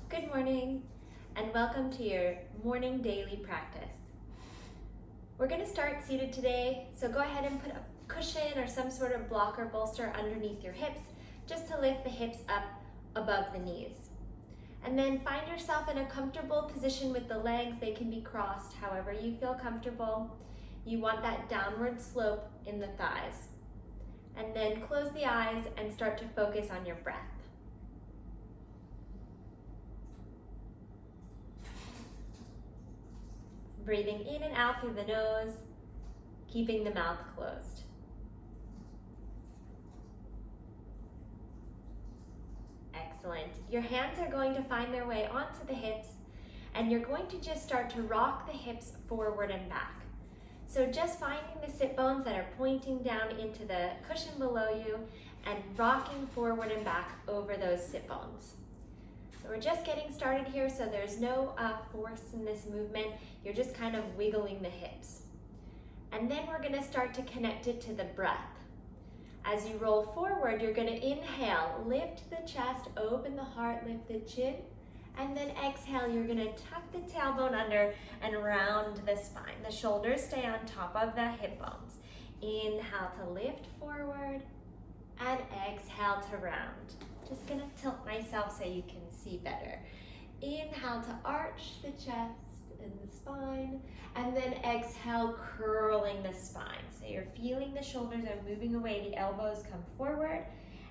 Good morning, and welcome to your morning daily practice. We're going to start seated today, so go ahead and put a cushion or some sort of block or bolster underneath your hips just to lift the hips up above the knees. And then find yourself in a comfortable position with the legs. They can be crossed however you feel comfortable. You want that downward slope in the thighs. And then close the eyes and start to focus on your breath. Breathing in and out through the nose, keeping the mouth closed. Excellent. Your hands are going to find their way onto the hips, and you're going to just start to rock the hips forward and back. So just finding the sit bones that are pointing down into the cushion below you and rocking forward and back over those sit bones. So we're just getting started here, so there's no force in this movement. You're just kind of wiggling the hips. And then we're gonna start to connect it to the breath. As you roll forward, you're gonna inhale, lift the chest, open the heart, lift the chin, and then exhale, you're gonna tuck the tailbone under and round the spine. The shoulders stay on top of the hip bones. Inhale to lift forward, and exhale to round. Just gonna tilt myself so you can see better. Inhale to arch the chest and the spine, and then exhale, curling the spine. So you're feeling the shoulders are moving away, the elbows come forward,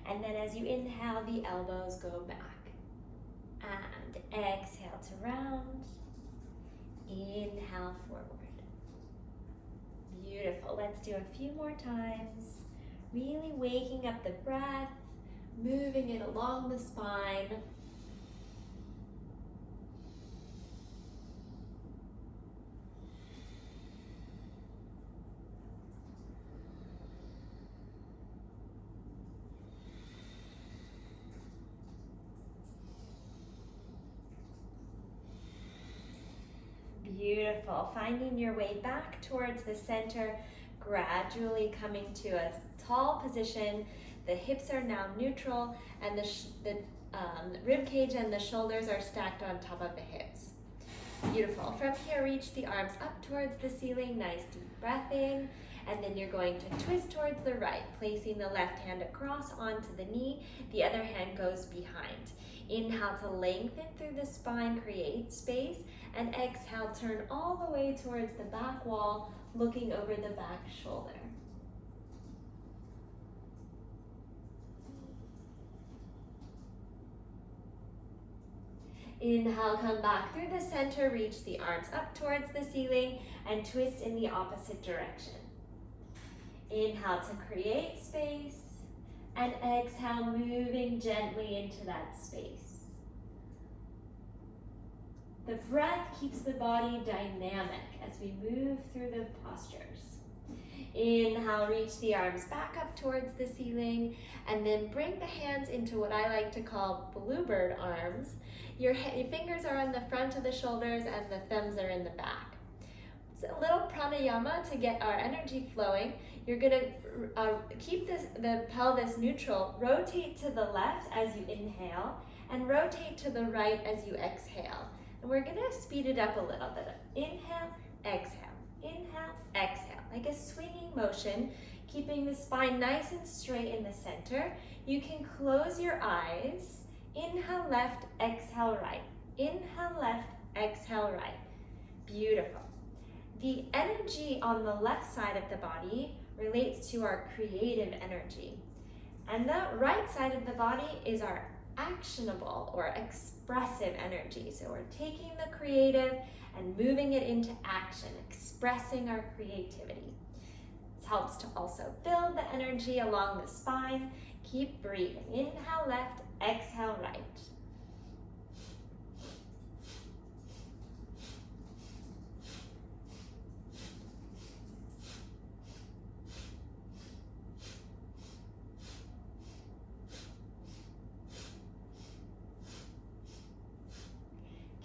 and then as you inhale, the elbows go back. And exhale to round, inhale forward. Beautiful, let's do a few more times. Really waking up the breath, moving it along the spine. Beautiful, finding your way back towards the center, gradually coming to a tall position. The hips are now neutral, and the rib cage and the shoulders are stacked on top of the hips. Beautiful. From here, reach the arms up towards the ceiling. Nice deep breath in. And then you're going to twist towards the right, placing the left hand across onto the knee. The other hand goes behind. Inhale to lengthen through the spine, create space. And exhale, turn all the way towards the back wall, looking over the back shoulder. Inhale, come back through the center, reach the arms up towards the ceiling, and twist in the opposite direction. Inhale to create space, and exhale, moving gently into that space. The breath keeps the body dynamic as we move through the postures. Inhale, reach the arms back up towards the ceiling, and then bring the hands into what I like to call bluebird arms. Your fingers are on the front of the shoulders and the thumbs are in the back. It's a little pranayama to get our energy flowing. You're gonna keep the pelvis neutral, rotate to the left as you inhale, and rotate to the right as you exhale. And we're gonna speed it up a little bit. Inhale, exhale, inhale, exhale, like a swinging motion, keeping the spine nice and straight in the center. You can close your eyes. Inhale left, exhale right. Inhale left, exhale right. Beautiful. The energy on the left side of the body relates to our creative energy. And the right side of the body is our actionable or expressive energy. So we're taking the creative and moving it into action, expressing our creativity. This helps to also build the energy along the spine. Keep breathing. Inhale left, exhale right.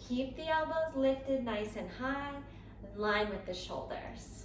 Keep the elbows lifted nice and high, in line with the shoulders.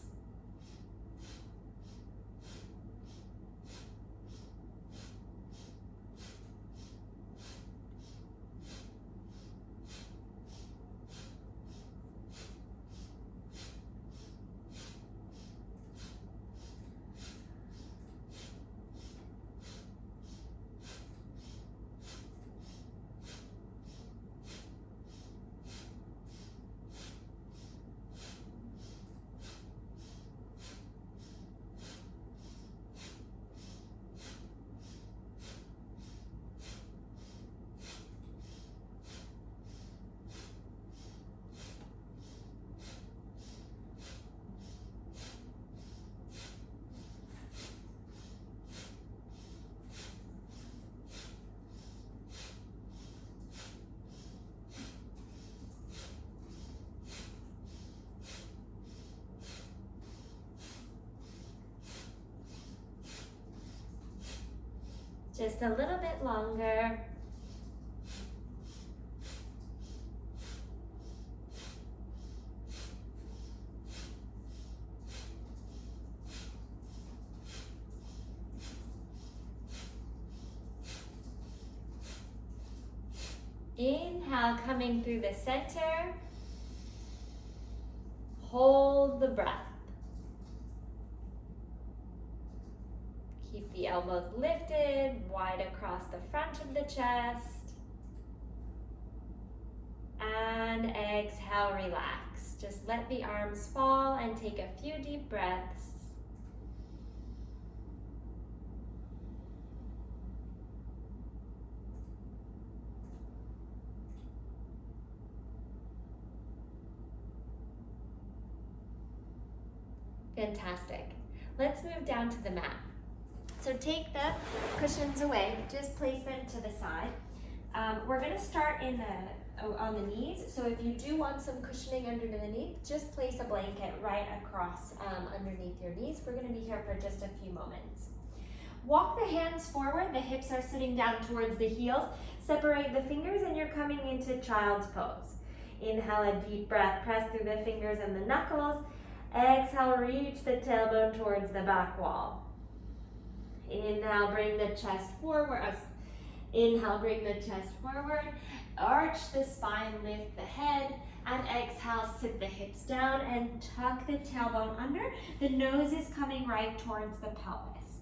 just a little bit longer. Inhale, coming through the center. Hold the breath. Keep the elbows lifted, wide across the front of the chest. And exhale, relax. Just let the arms fall and take a few deep breaths. Fantastic. Let's move down to the mat. So take the cushions away, just place them to the side. We're gonna start on the knees. So if you do want some cushioning underneath, just place a blanket right across underneath your knees. We're gonna be here for just a few moments. Walk the hands forward, the hips are sitting down towards the heels. Separate the fingers and you're coming into child's pose. Inhale, a deep breath, press through the fingers and the knuckles. Exhale, reach the tailbone towards the back wall. Inhale, bring the chest forward. Inhale, bring the chest forward. Arch the spine, lift the head. And exhale, sit the hips down and tuck the tailbone under. The nose is coming right towards the pelvis.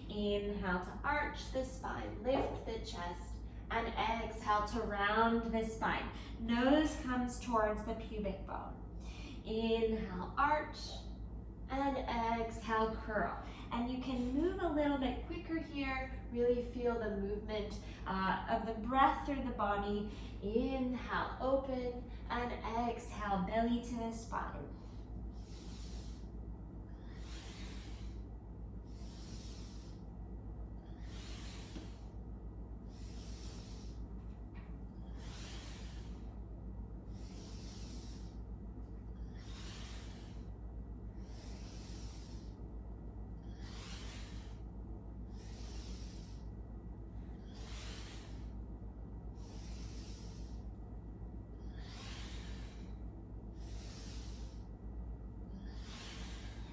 Inhale to arch the spine, lift the chest. And exhale to round the spine. Nose comes towards the pubic bone. Inhale, arch, and exhale, curl. And you can move a little bit quicker here, really feel the movement of the breath through the body. Inhale, open, and exhale, belly to the spine.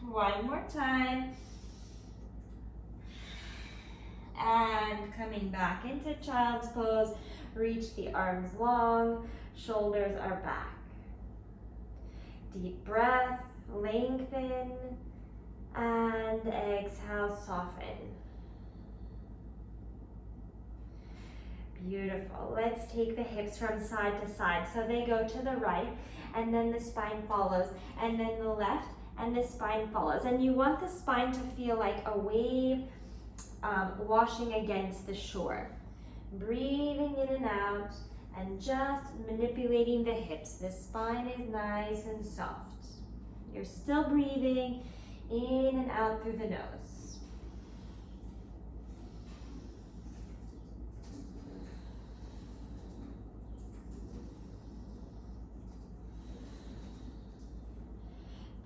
One more time. And coming back into child's pose, reach the arms long, shoulders are back. Deep breath, lengthen, and exhale, soften. Beautiful. Let's take the hips from side to side. So they go to the right, and then the spine follows, and then the left, and the spine follows. And you want the spine to feel like a wave washing against the shore. Breathing in and out, and just manipulating the hips. The spine is nice and soft. You're still breathing in and out through the nose.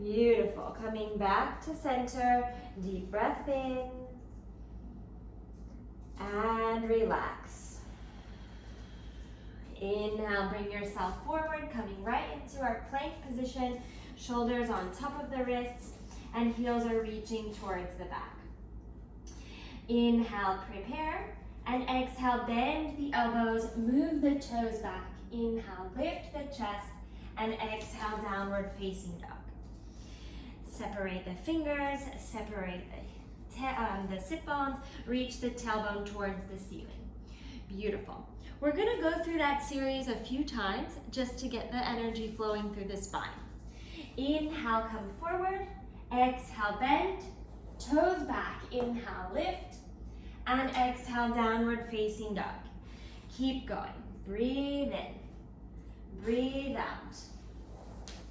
Beautiful. Coming back to center, deep breath in, and relax. Inhale, bring yourself forward, coming right into our plank position, shoulders on top of the wrists, and heels are reaching towards the back. Inhale, prepare, and exhale, bend the elbows, move the toes back. Inhale, lift the chest, and exhale, downward facing dog. Separate the fingers, separate the sit bones, reach the tailbone towards the ceiling. Beautiful. We're gonna go through that series a few times just to get the energy flowing through the spine. Inhale, come forward, exhale, bend, toes back. Inhale, lift, and exhale, downward facing dog. Keep going. Breathe in, breathe out,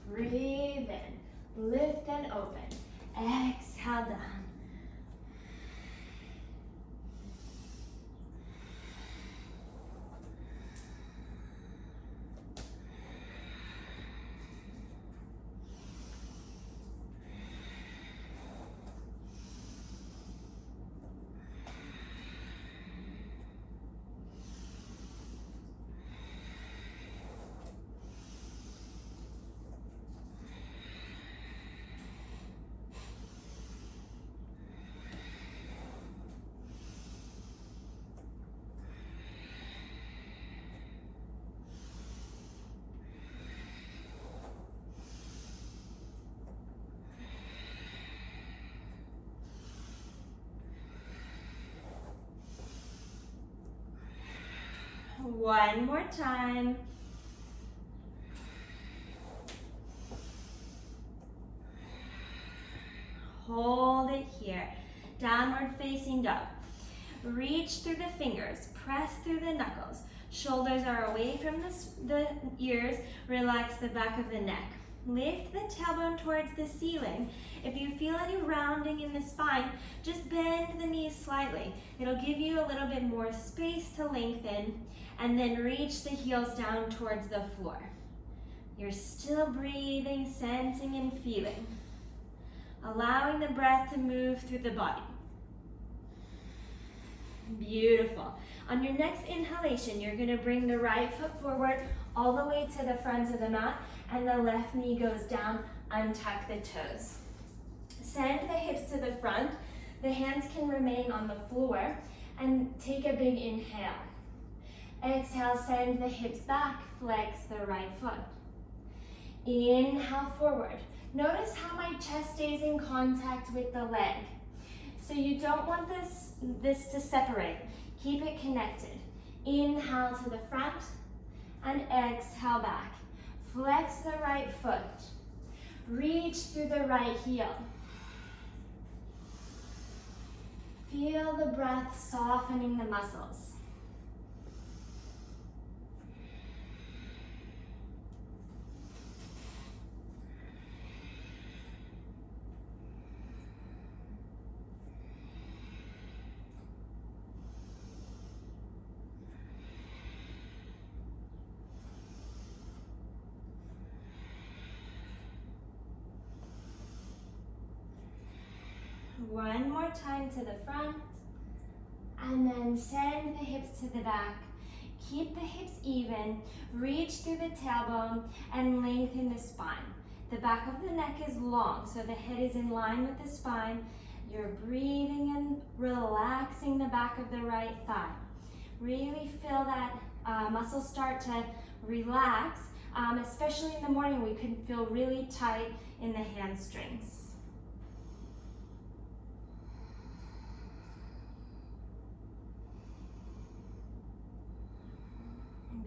breathe in. Lift and open. Exhale down. One more time. Hold it here. Downward facing dog. Reach through the fingers, press through the knuckles. Shoulders are away from the ears. Relax the back of the neck. Lift the tailbone towards the ceiling. If you feel any rounding in the spine, just bend the knees slightly. It'll give you a little bit more space to lengthen, and then reach the heels down towards the floor. You're still breathing, sensing and feeling. Allowing the breath to move through the body. Beautiful. On your next inhalation, you're going to bring the right foot forward all the way to the front of the mat, and the left knee goes down. Untuck the toes. Send the hips to the front. The hands can remain on the floor, and take a big inhale. Exhale, send the hips back, flex the right foot. Inhale forward. Notice how my chest stays in contact with the leg. So you don't want this to separate. Keep it connected. Inhale to the front and exhale back. Flex the right foot. Reach through the right heel. Feel the breath softening the muscles. One more time to the front, and then send the hips to the back. Keep the hips even, reach through the tailbone, and lengthen the spine. The back of the neck is long, so the head is in line with the spine. You're breathing and relaxing the back of the right thigh. Really feel that muscles start to relax, especially in the morning. We can feel really tight in the hamstrings.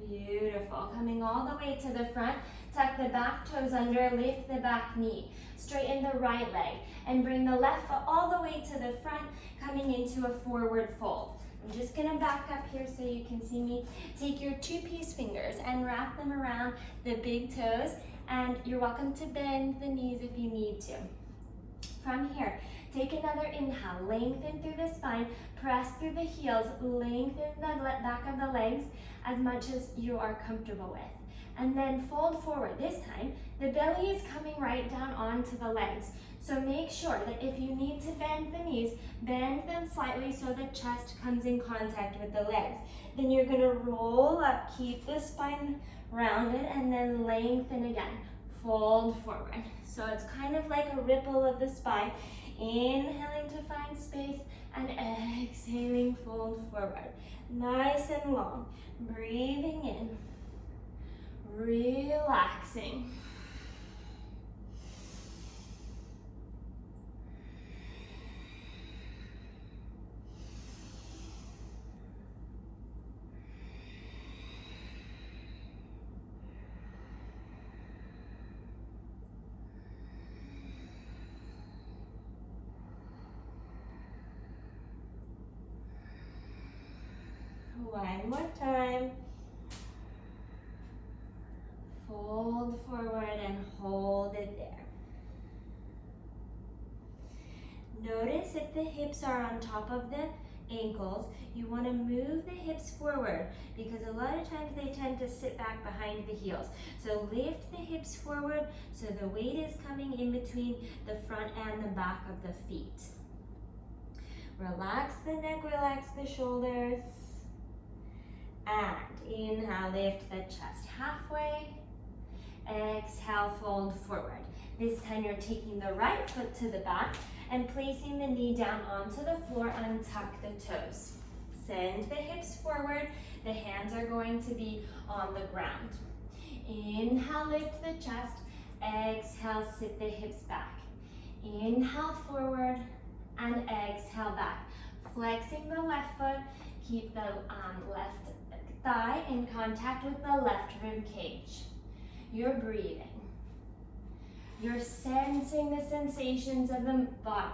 Beautiful. Coming all the way to the front, tuck the back toes under, lift the back knee. Straighten the right leg and bring the left foot all the way to the front, coming into a forward fold. I'm just gonna back up here so you can see me. Take your two-piece fingers and wrap them around the big toes, and you're welcome to bend the knees if you need to. From here, take another inhale, lengthen through the spine, press through the heels, lengthen the back of the legs as much as you are comfortable with. And then fold forward. This time, the belly is coming right down onto the legs. So make sure that if you need to bend the knees, bend them slightly so the chest comes in contact with the legs. Then you're gonna roll up, keep the spine rounded, and then lengthen again. Fold forward. So it's kind of like a ripple of the spine. Inhaling to find space and exhaling, fold forward. Nice and long. Breathing in, relaxing. One more time. Fold forward and hold it there. Notice if the hips are on top of the ankles, you want to move the hips forward because a lot of times they tend to sit back behind the heels. So lift the hips forward so the weight is coming in between the front and the back of the feet. Relax the neck, relax the shoulders. And inhale, lift the chest halfway. Exhale, fold forward. This time you're taking the right foot to the back and placing the knee down onto the floor. Untuck the toes. Send the hips forward. The hands are going to be on the ground. Inhale, lift the chest. Exhale, sit the hips back. Inhale forward and exhale back. Flexing the left foot. Keep the left thigh in contact with the left rib cage. You're breathing. You're sensing the sensations of the body,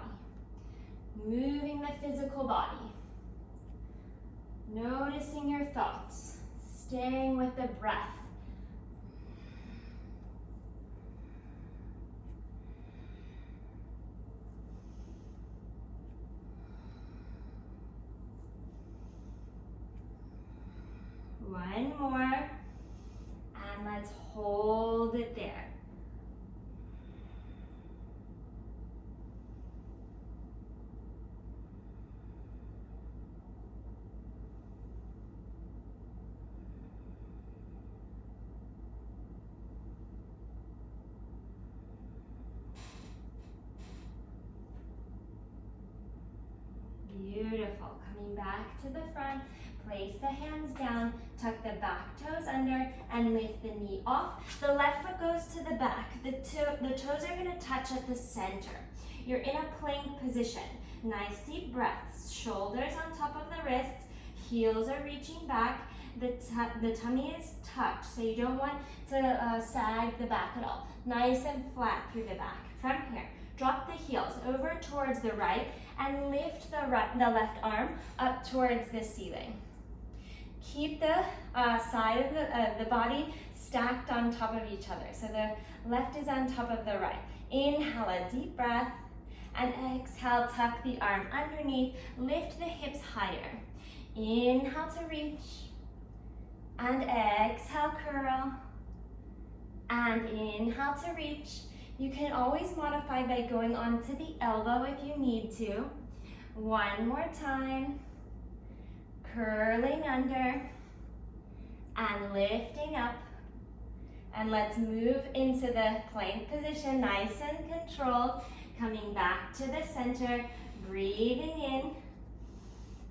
moving the physical body, noticing your thoughts, staying with the breath. One more, and let's hold it there. Beautiful. Coming back to the front, place the hands down, tuck the back toes under, and lift the knee off. The left foot goes to the back. The toes are going to touch at the center. You're in a plank position. Nice deep breaths. Shoulders on top of the wrists. Heels are reaching back. The tummy is tucked, so you don't want to sag the back at all. Nice and flat through the back. From here, drop the heels over towards the right and lift the left arm up towards the ceiling. Keep the side of the body stacked on top of each other. So the left is on top of the right. Inhale a deep breath and exhale, tuck the arm underneath, lift the hips higher. Inhale to reach and exhale, curl. And inhale to reach. You can always modify by going onto the elbow if you need to. One more time. Curling under and lifting up. And let's move into the plank position, nice and controlled. Coming back to the center, breathing in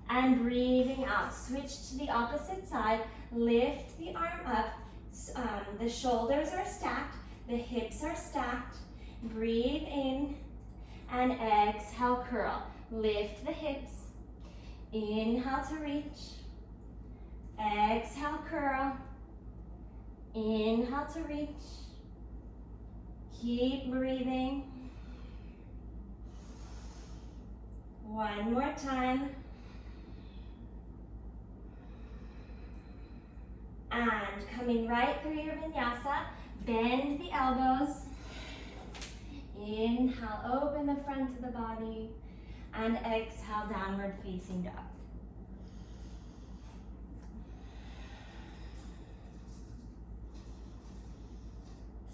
and breathing out. Switch to the opposite side, lift the arm up. The shoulders are stacked. The hips are stacked. Breathe in and exhale, curl. Lift the hips. Inhale to reach. Exhale, curl. Inhale to reach. Keep breathing. One more time. And coming right through your vinyasa, bend the elbows. Inhale, open the front of the body. And exhale, downward facing dog.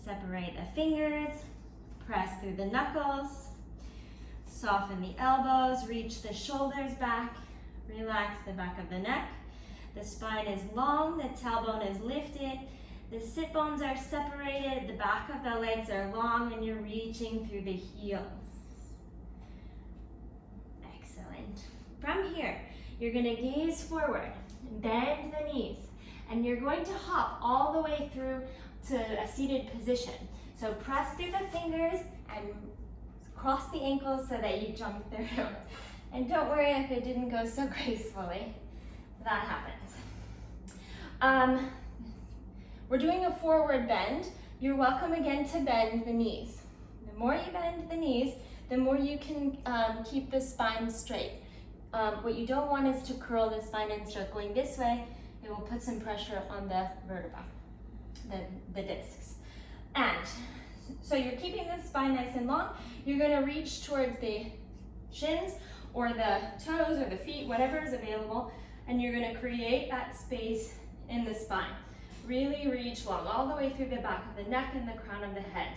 Separate the fingers, press through the knuckles, soften the elbows, reach the shoulders back, relax the back of the neck. The spine is long, the tailbone is lifted, the sit bones are separated, the back of the legs are long, and you're reaching through the heels. Excellent. From here, you're gonna gaze forward, bend the knees, and you're going to hop all the way through to a seated position. So press through the fingers and cross the ankles so that you jump through. And don't worry if it didn't go so gracefully. That happens. We're doing a forward bend. You're welcome again to bend the knees. The more you bend the knees, the more you can keep the spine straight. What you don't want is to curl the spine and start going this way. It will put some pressure on the vertebra, the discs. And so you're keeping the spine nice and long. You're gonna reach towards the shins or the toes or the feet, whatever is available, and you're gonna create that space in the spine. Really reach long, all the way through the back of the neck and the crown of the head.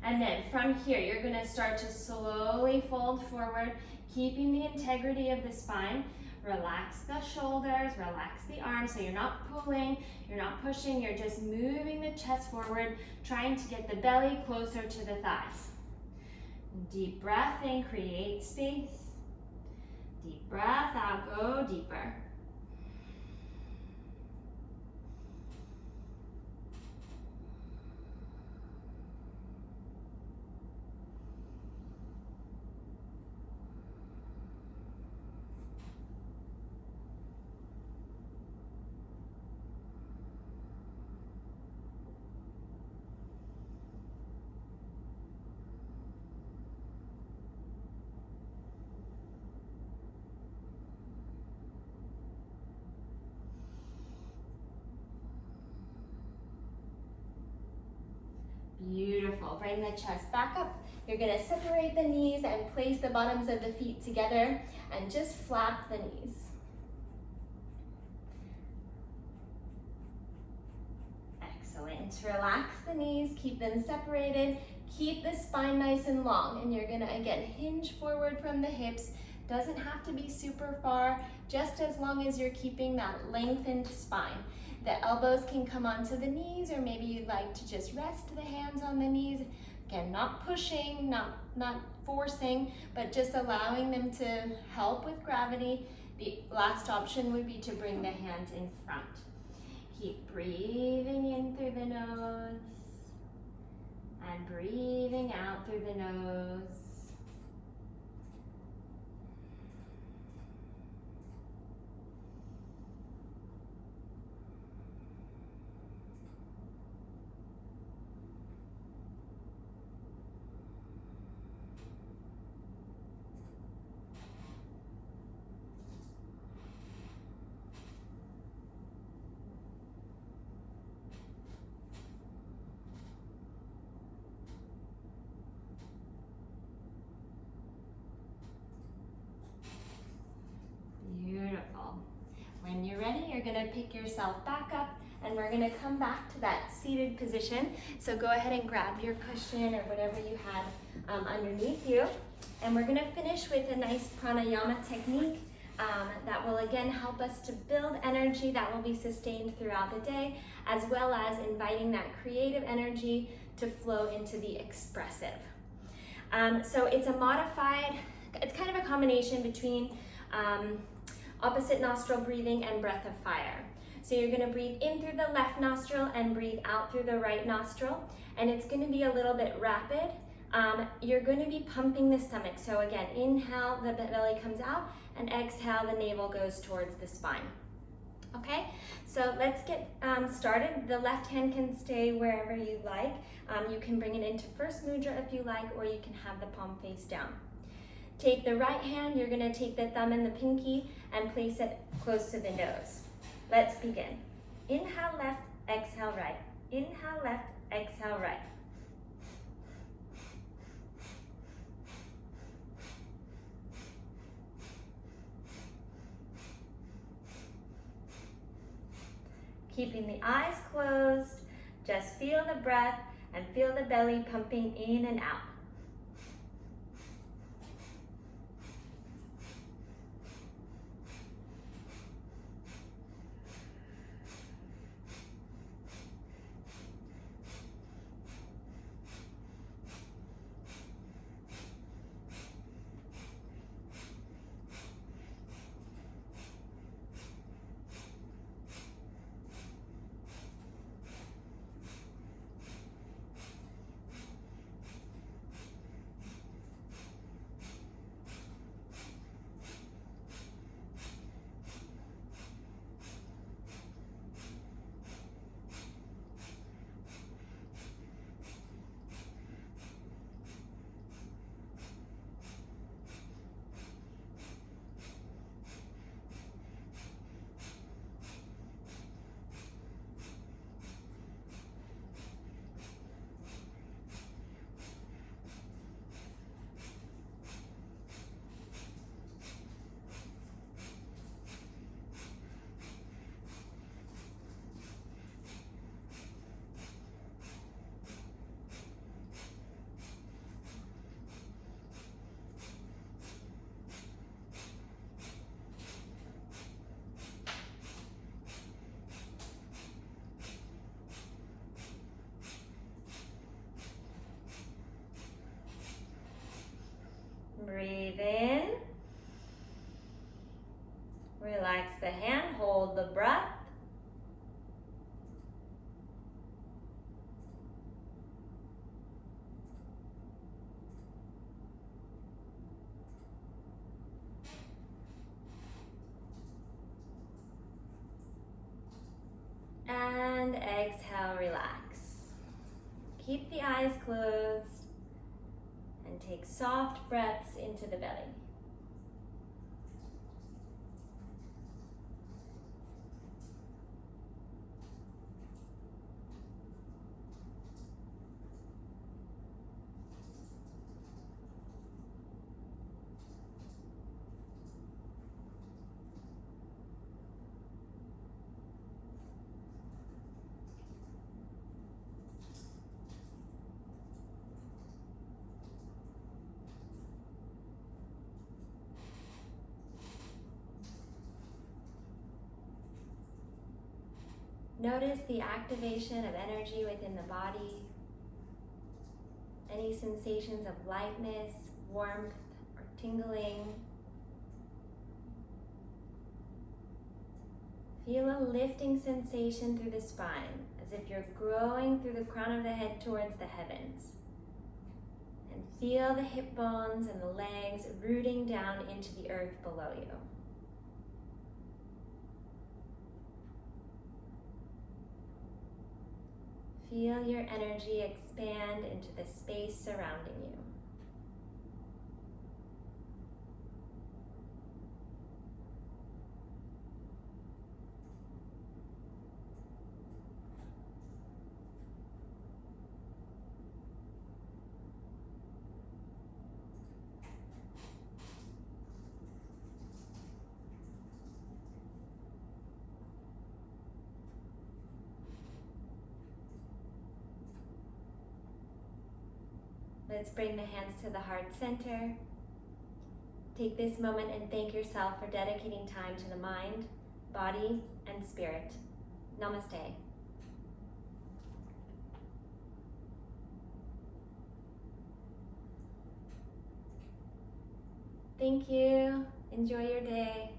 And then from here, you're gonna start to slowly fold forward, keeping the integrity of the spine. Relax the shoulders, relax the arms, so you're not pulling, you're not pushing, you're just moving the chest forward, trying to get the belly closer to the thighs. Deep breath in, create space. Deep breath out, go deeper. Beautiful. Bring the chest back up. You're gonna separate the knees and place the bottoms of the feet together and just flap the knees. Excellent. Relax the knees, keep them separated. Keep the spine nice and long, and you're gonna, again, hinge forward from the hips. Doesn't have to be super far, just as long as you're keeping that lengthened spine. The elbows can come onto the knees, or maybe you'd like to just rest the hands on the knees. Again, not pushing, not forcing, but just allowing them to help with gravity. The last option would be to bring the hands in front. Keep breathing in through the nose and breathing out through the nose. Beautiful. When you're ready, you're gonna pick yourself back up and we're gonna come back to that seated position. So go ahead and grab your cushion or whatever you had underneath you. And we're gonna finish with a nice pranayama technique that will again help us to build energy that will be sustained throughout the day, as well as inviting that creative energy to flow into the expressive. So it's a modified, it's kind of a combination between opposite nostril breathing and breath of fire. So you're gonna breathe in through the left nostril and breathe out through the right nostril. And it's gonna be a little bit rapid. You're gonna be pumping the stomach. So again, inhale, the belly comes out, and exhale, the navel goes towards the spine. Okay, so let's get started. The left hand can stay wherever you like. You can bring it into first mudra if you like, or you can have the palm face down. Take the right hand, you're gonna take the thumb and the pinky and place it close to the nose. Let's begin. Inhale left, exhale right. Inhale left, exhale right. Keeping the eyes closed, just feel the breath and feel the belly pumping in and out. Breathe in. Relax the hand, hold the breath. And exhale, relax. Keep the eyes closed and take soft breaths into the belly. Notice the activation of energy within the body, any sensations of lightness, warmth, or tingling. Feel a lifting sensation through the spine, as if you're growing through the crown of the head towards the heavens. And feel the hip bones and the legs rooting down into the earth below you. Feel your energy expand into the space surrounding you. Let's bring the hands to the heart center. Take this moment and thank yourself for dedicating time to the mind, body, and spirit. Namaste. Thank you. Enjoy your day.